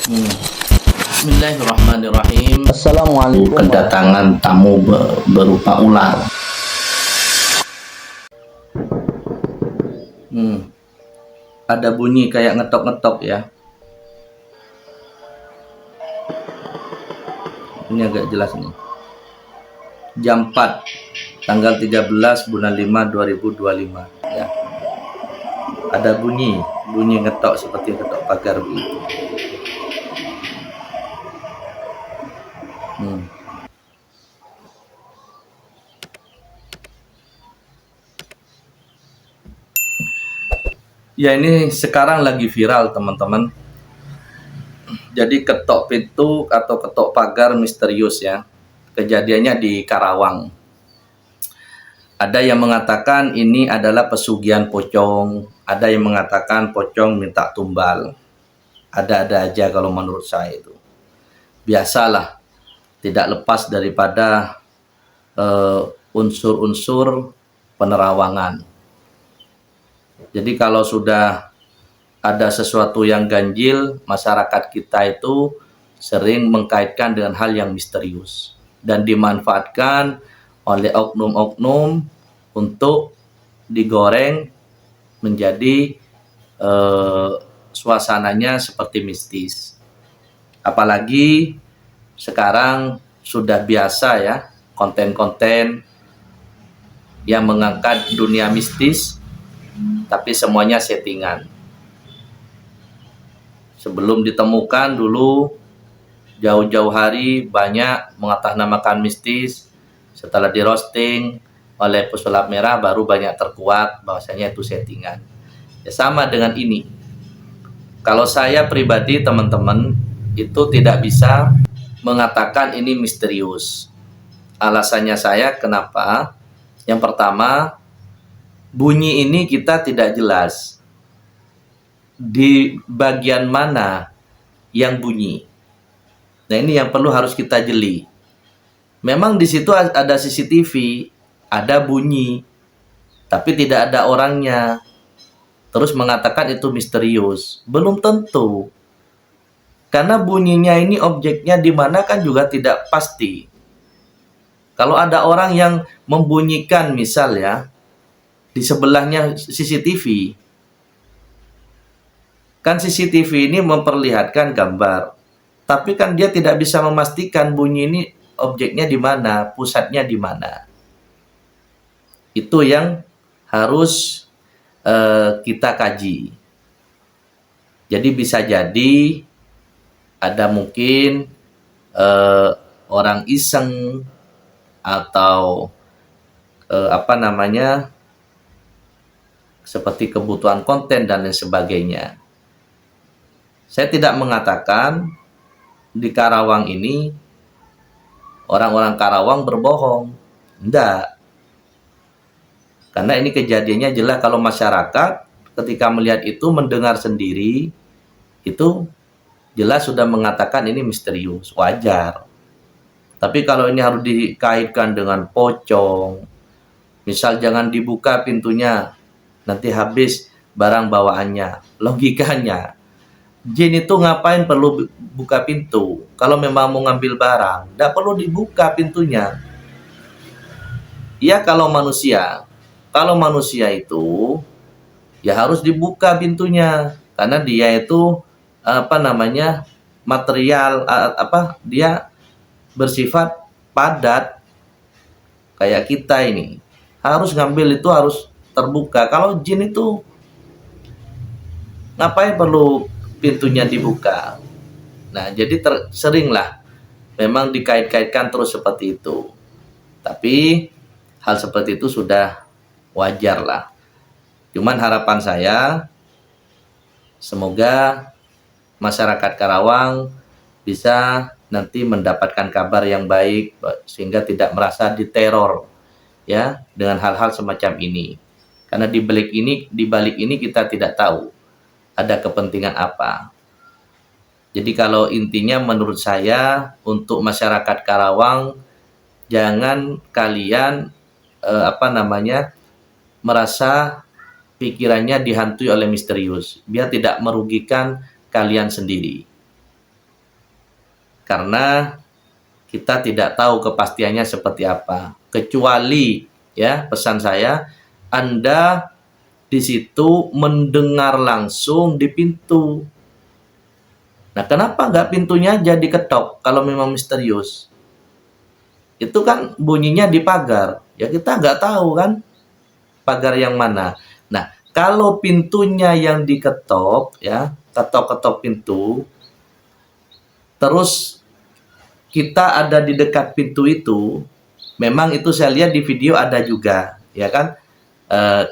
Hmm. Bismillahirrahmanirrahim. Assalamualaikum. Kedatangan tamu berupa ular. Ada bunyi kayak ngetok-ngetok ya. Ini agak jelas nih. Jam 4 tanggal 13 bulan 5 2025 ya. Ada bunyi ngetok seperti ketok pagar begitu. Ya, ini sekarang lagi viral teman-teman. Jadi ketok pintu atau ketok pagar misterius ya. Kejadiannya di Karawang. Ada yang mengatakan ini adalah pesugihan pocong. Ada yang mengatakan pocong minta tumbal. Ada-ada aja kalau menurut saya itu. Biasalah, tidak lepas daripada unsur-unsur penerawangan. Jadi kalau sudah ada sesuatu yang ganjil, masyarakat kita itu sering mengkaitkan dengan hal yang misterius dan dimanfaatkan oleh oknum-oknum untuk digoreng menjadi suasananya seperti mistis. Apalagi sekarang sudah biasa ya konten-konten yang mengangkat dunia mistis, tapi semuanya settingan. Sebelum ditemukan dulu jauh-jauh hari banyak mengatasnamakan mistis. Setelah di roasting oleh pesulap merah baru banyak terkuat bahwasanya itu settingan. Ya, sama dengan ini. Kalau saya pribadi teman-teman itu tidak bisa mengatakan ini misterius. Alasannya saya kenapa? Yang pertama, bunyi ini kita tidak jelas di bagian mana yang bunyi. Nah, ini yang perlu harus kita jeli. Memang di situ ada CCTV, ada bunyi, tapi tidak ada orangnya. Terus mengatakan itu misterius, belum tentu. Karena bunyinya ini objeknya di mana kan juga tidak pasti. Kalau ada orang yang membunyikan misal ya, di sebelahnya CCTV, kan CCTV ini memperlihatkan gambar, tapi kan dia tidak bisa memastikan bunyi ini objeknya di mana, pusatnya di mana. Itu yang harus kita kaji. Jadi bisa jadi ada mungkin orang iseng atau seperti kebutuhan konten dan lain sebagainya. Saya tidak mengatakan di Karawang ini orang-orang Karawang berbohong. Enggak. Karena ini kejadiannya jelas kalau masyarakat ketika melihat itu, mendengar sendiri, itu jelas sudah mengatakan ini misterius, wajar. Tapi kalau ini harus dikaitkan dengan pocong, misal jangan dibuka pintunya, nanti habis barang bawaannya. Logikanya, jin itu ngapain perlu buka pintu? Kalau memang mau ngambil barang, tidak perlu dibuka pintunya. Ya kalau manusia itu ya harus dibuka pintunya, karena dia itu material dia bersifat padat kayak kita ini. Harus ngambil itu harus terbuka. Kalau jin itu ngapain perlu pintunya dibuka? Nah, jadi seringlah memang dikait-kaitkan terus seperti itu. Tapi hal seperti itu sudah wajar lah. Cuman harapan saya semoga masyarakat Karawang bisa nanti mendapatkan kabar yang baik sehingga tidak merasa diteror ya dengan hal-hal semacam ini. Karena di balik ini kita tidak tahu ada kepentingan apa. Jadi kalau intinya menurut saya untuk masyarakat Karawang, jangan kalian merasa pikirannya dihantui oleh misterius, biar tidak merugikan kalian sendiri. karena kita tidak tahu kepastiannya seperti apa. Kecuali ya, pesan saya, Anda di situ mendengar langsung di pintu. Nah, kenapa nggak pintunya jadi ketok kalau memang misterius? Itu kan bunyinya di pagar. Ya kita nggak tahu kan pagar yang mana. Nah, kalau pintunya yang diketok, ya, ketok-ketok pintu, terus kita ada di dekat pintu itu, memang itu saya lihat di video ada juga, ya kan,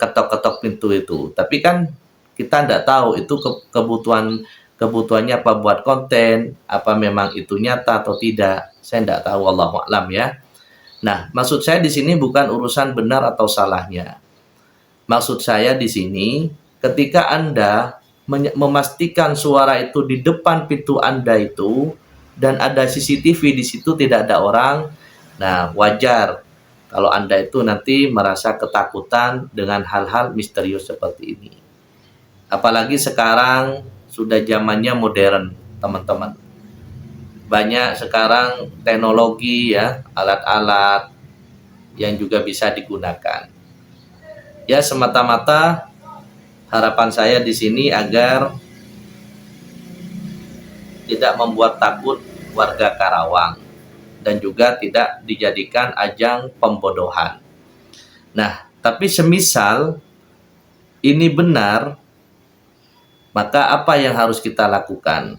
ketok-ketok pintu itu. Tapi kan kita nggak tahu itu kebutuhannya apa buat konten, apa memang itu nyata atau tidak. Saya nggak tahu, wallahu a'lam ya. Nah, maksud saya di sini bukan urusan benar atau salahnya. Maksud saya di sini, ketika Anda memastikan suara itu di depan pintu Anda itu, dan ada CCTV di situ tidak ada orang, nah wajar kalau Anda itu nanti merasa ketakutan dengan hal-hal misterius seperti ini. Apalagi sekarang sudah zamannya modern, teman-teman. Banyak sekarang teknologi ya, alat-alat yang juga bisa digunakan. Ya, semata-mata harapan saya di sini agar tidak membuat takut warga Karawang dan juga tidak dijadikan ajang pembodohan. Nah, tapi semisal ini benar, maka apa yang harus kita lakukan?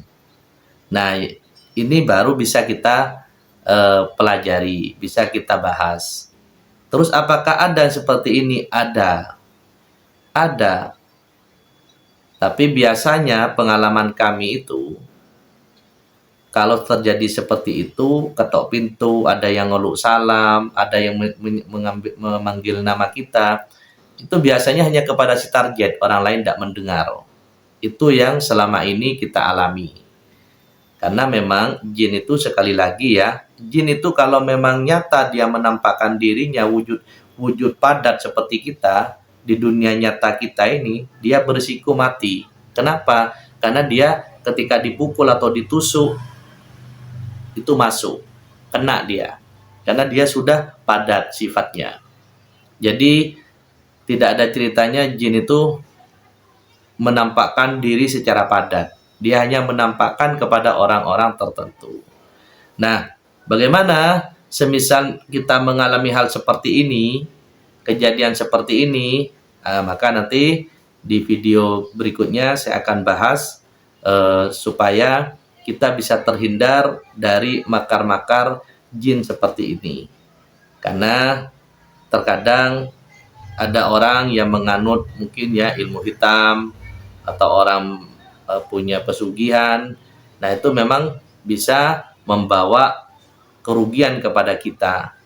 Nah, ini baru bisa kita pelajari, bisa kita bahas. Terus apakah ada seperti ini? Ada. Tapi biasanya pengalaman kami itu, kalau terjadi seperti itu, ketok pintu, ada yang ngeluk salam, ada yang memanggil nama kita, itu biasanya hanya kepada si target, orang lain tidak mendengar. Itu yang selama ini kita alami. Karena memang jin itu sekali lagi ya, jin itu kalau memang nyata dia menampakkan dirinya wujud padat seperti kita di dunia nyata kita ini, dia berisiko mati. Kenapa? Karena dia ketika dipukul atau ditusuk itu masuk, kena dia. Karena dia sudah padat sifatnya. Jadi tidak ada ceritanya jin itu menampakkan diri secara padat. Dia hanya menampakkan kepada orang-orang tertentu. Nah, bagaimana semisal kita mengalami hal seperti ini, kejadian seperti ini, maka nanti di video berikutnya saya akan bahas supaya kita bisa terhindar dari makar-makar jin seperti ini. Karena terkadang ada orang yang menganut mungkin ya ilmu hitam, atau orang punya pesugihan. Nah, itu memang bisa membawa kerugian kepada kita.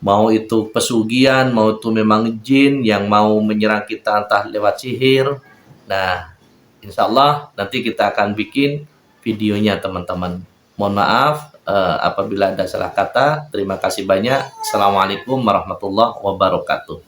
Mau itu pesugihan, mau itu memang jin yang mau menyerang kita entah lewat sihir. Nah, insya Allah nanti kita akan bikin videonya, teman-teman. Mohon maaf apabila ada salah kata. Terima kasih banyak. Assalamualaikum warahmatullahi wabarakatuh.